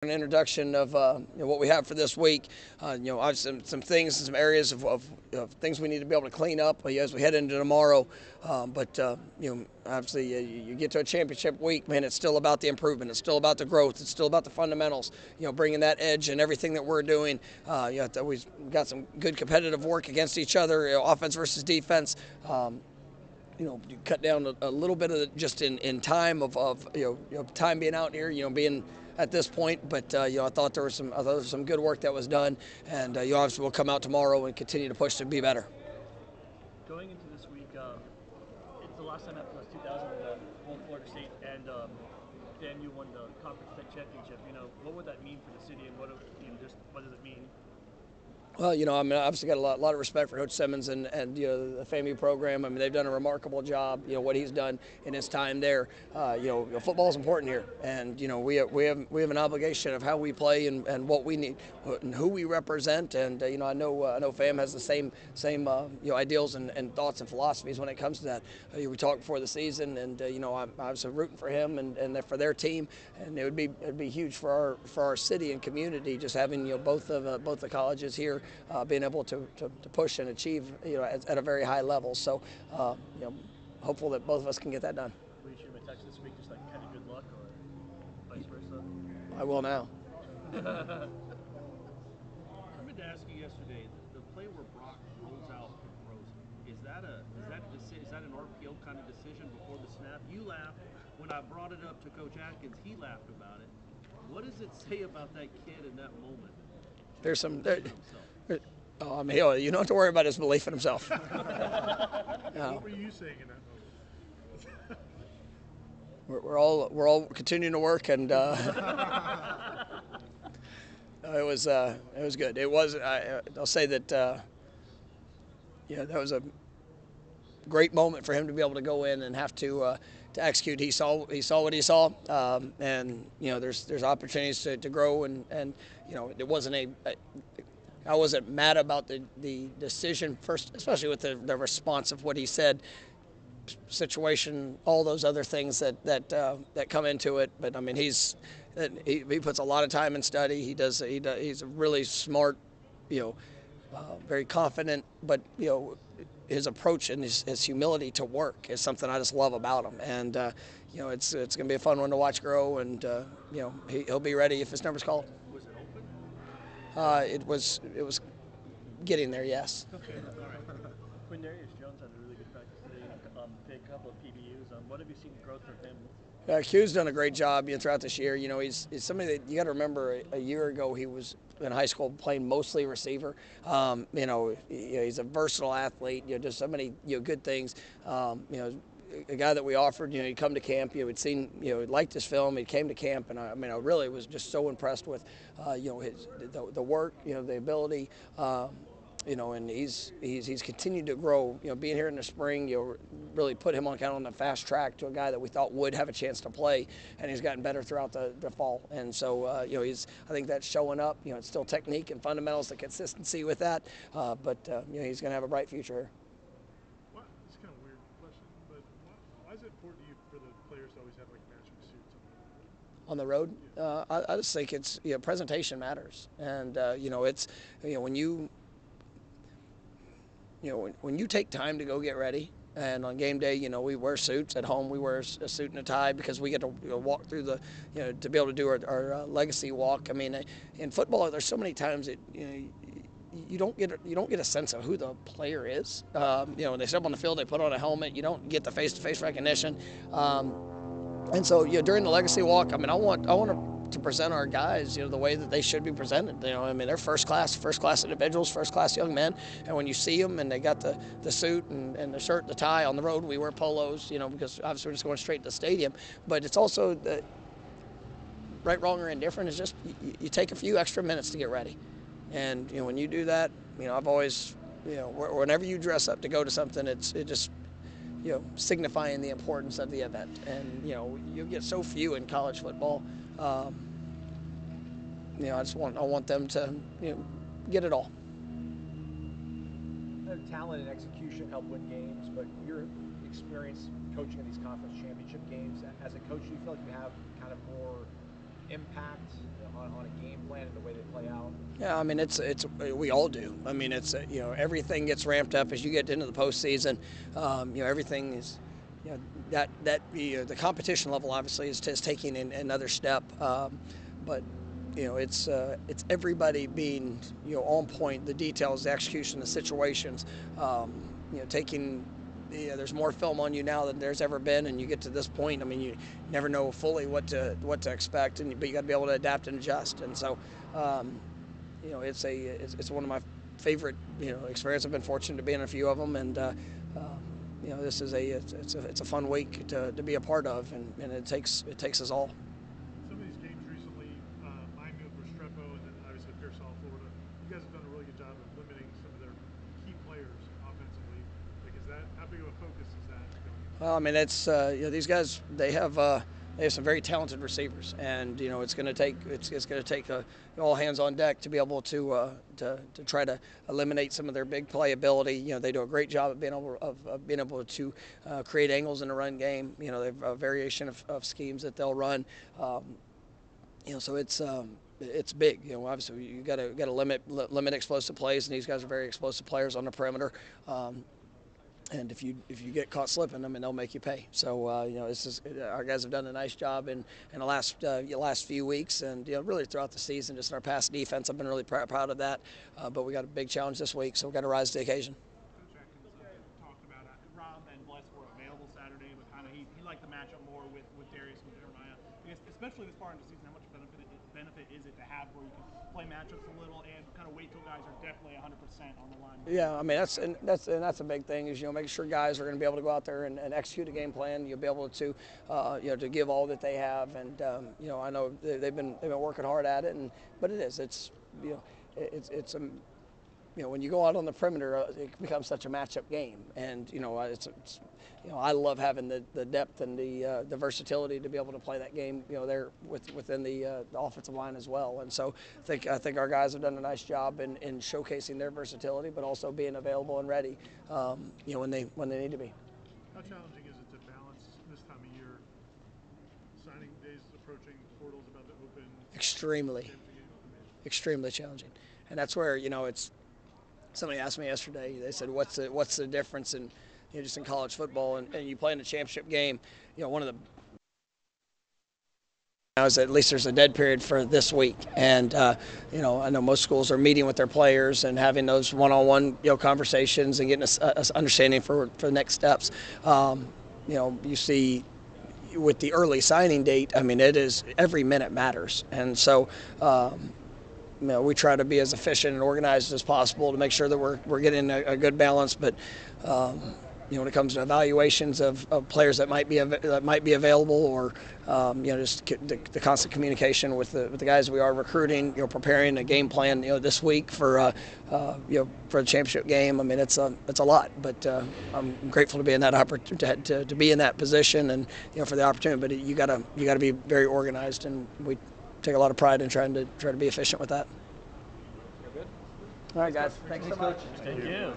An introduction of what we have for this week. I've some things, some areas of things we need to be able to clean up as we head into tomorrow. Obviously, you get to a championship week, man. It's still about the improvement. It's still about the growth. It's still about the fundamentals. Bringing that edge in everything that we're doing. We've got some good competitive work against each other, offense versus defense. You cut down a little bit of just in time of time being out here, being at this point, but I thought there was some good work that was done, and obviously we'll come out tomorrow and continue to push to be better. Going into this week, it's the last time after those 2000 won Florida State, and then you won the conference championship. What would that mean for the city, and what does it mean? Well, I obviously got a lot of respect for Coach Simmons and the FAMU program. They've done a remarkable job. What he's done in his time there. Football is important here, and we have an obligation of how we play and what we need and who we represent. And I know FAM has the same ideals and thoughts and philosophies when it comes to that. We talked before the season, and I was rooting for him and for their team, and it'd be huge for our city and community just having both the colleges here. Being able to push and achieve at a very high level. So hopeful that both of us can get that done. Will you shoot him a text this week, just like kind of good luck, or vice versa? I will now. I meant to ask you yesterday, the play where Brock rolls out and throws, is that an RPO kind of decision before the snap? You laughed when I brought it up to Coach Atkins. He laughed about it. What does it say about that kid in that moment? There's some. You don't have to worry about his belief in himself. What were you saying in that moment? We're all continuing to work, and it was good. It was. I'll say that. That was a great moment for him to be able to go in and have to execute. He saw what he saw, and there's opportunities to grow, and it wasn't I wasn't mad about the decision first, especially with the response of what he said, situation, all those other things that come into it. But he puts a lot of time in study. He's a really smart, very confident, but his approach and his humility to work is something I just love about him. And it's going to be a fun one to watch grow, and he'll be ready if his number's called. Was it open? It was getting there, yes. Okay, all right. Quindarius Jones had a really good practice today. Did a couple of PBUs. What have you seen the growth of him? Q's done a great job throughout this year. He's somebody that you got to remember. A year ago, he was in high school playing mostly receiver. He's a versatile athlete. Just so many good things. A guy that we offered, he'd come to camp. We'd seen, liked his film. He came to camp, and I really was just so impressed with, the work, the ability. And he's continued to grow. Being here in the spring, really put him on the fast track to a guy that we thought would have a chance to play, and he's gotten better throughout the fall. And so, I think that's showing up. It's still technique and fundamentals, the consistency with that, but he's going to have a bright future here. Well, it's kind of a weird question, but why is it important to you for the players to always have matching suits on the road? I just think it's presentation matters, and it's when you take time to go get ready, and on game day, we wear suits. At home, we wear a suit and a tie because we get to walk through to be able to do our legacy walk. In football, there's so many times that you don't get a sense of who the player is. When they step on the field, they put on a helmet. You don't get the face-to-face recognition. And so, during the legacy walk, I want to present our guys, the way that they should be presented. They're first class individuals, first class young men. And when you see them and they got the suit and the shirt, the tie on the road, we wear polos, because obviously we're just going straight to the stadium. But it's also the right, wrong, or indifferent. It's just you take a few extra minutes to get ready. And when you do that, I've always, whenever you dress up to go to something, it just signifying the importance of the event. And you get so few in college football. I want them to get it all. Talent and execution help win games, but your experience coaching in these conference championship games, as a coach, do you feel like you have kind of more impact on a game plan and the way they play out? Yeah, I mean we all do. I mean everything gets ramped up as you get into the postseason. Everything is the competition level obviously is taking another step, but it's everybody being on point, the details, the execution, the situations, taking. There's more film on you now than there's ever been, and you get to this point. I mean, you never know fully what to expect, but you got to be able to adapt and adjust. And so, it's one of my favorite experiences. I've been fortunate to be in a few of them, and this is it's a fun week to be a part of, and it takes us all. Some of these games recently, Miami with Restrepo, and then obviously Pearsall, Florida. You guys have done a really good job of limiting some of their key players offensively. Like, is that how big of a focus is that? Well, I mean, it's these guys they have some very talented receivers, and it's going to take all hands on deck to be able to try to eliminate some of their big playability. They do a great job of being able to create angles in the run game. They have a variation of schemes that they'll run. So it's big. Obviously you got to limit explosive plays, and these guys are very explosive players on the perimeter. And if you get caught slipping, I mean, they'll make you pay. So our guys have done a nice job in the last few weeks, and really throughout the season. Just in our pass defense, I've been really proud of that. But we got a big challenge this week, so we've got to rise to the occasion. Coach Atkins talked about Rob and Bless were available Saturday, but kind of he liked the matchup more with Darius and Jeremiah. I guess especially this far in the season, how much benefit is it to have where you can play matchups a little and kind of wait till guys are definitely 100% on the line? Yeah, I mean that's a big thing is making sure guys are going to be able to go out there and execute a game plan. You'll be able to to give all that they have, and I know they've been working hard at it, but it's when you go out on the perimeter, it becomes such a matchup game, and I love having the depth and the versatility to be able to play that game, there within the offensive line as well. And so I think our guys have done a nice job in showcasing their versatility, but also being available and ready, when they need to be. How challenging is it to balance this time of year? Signing days approaching, portals about to open. Extremely challenging, and that's where it's. Somebody asked me yesterday. They said, "What's the difference in just in college football and you play in a championship game?" One of the now is at least there's a dead period for this week, and I know most schools are meeting with their players and having those one-on-one conversations and getting a understanding for the next steps. You see. With the early signing date, I mean, it is every minute matters, and so we try to be as efficient and organized as possible to make sure that we're getting a good balance. But when it comes to evaluations of players that might be available, or just the constant communication with the guys we are recruiting, preparing a game plan, this week for the championship game. I mean, it's a lot, but I'm grateful to be in that to be in that position, and for the opportunity. But you gotta be very organized, and we take a lot of pride in trying to be efficient with that. You're good? All right, guys. Thanks so much. Thank you.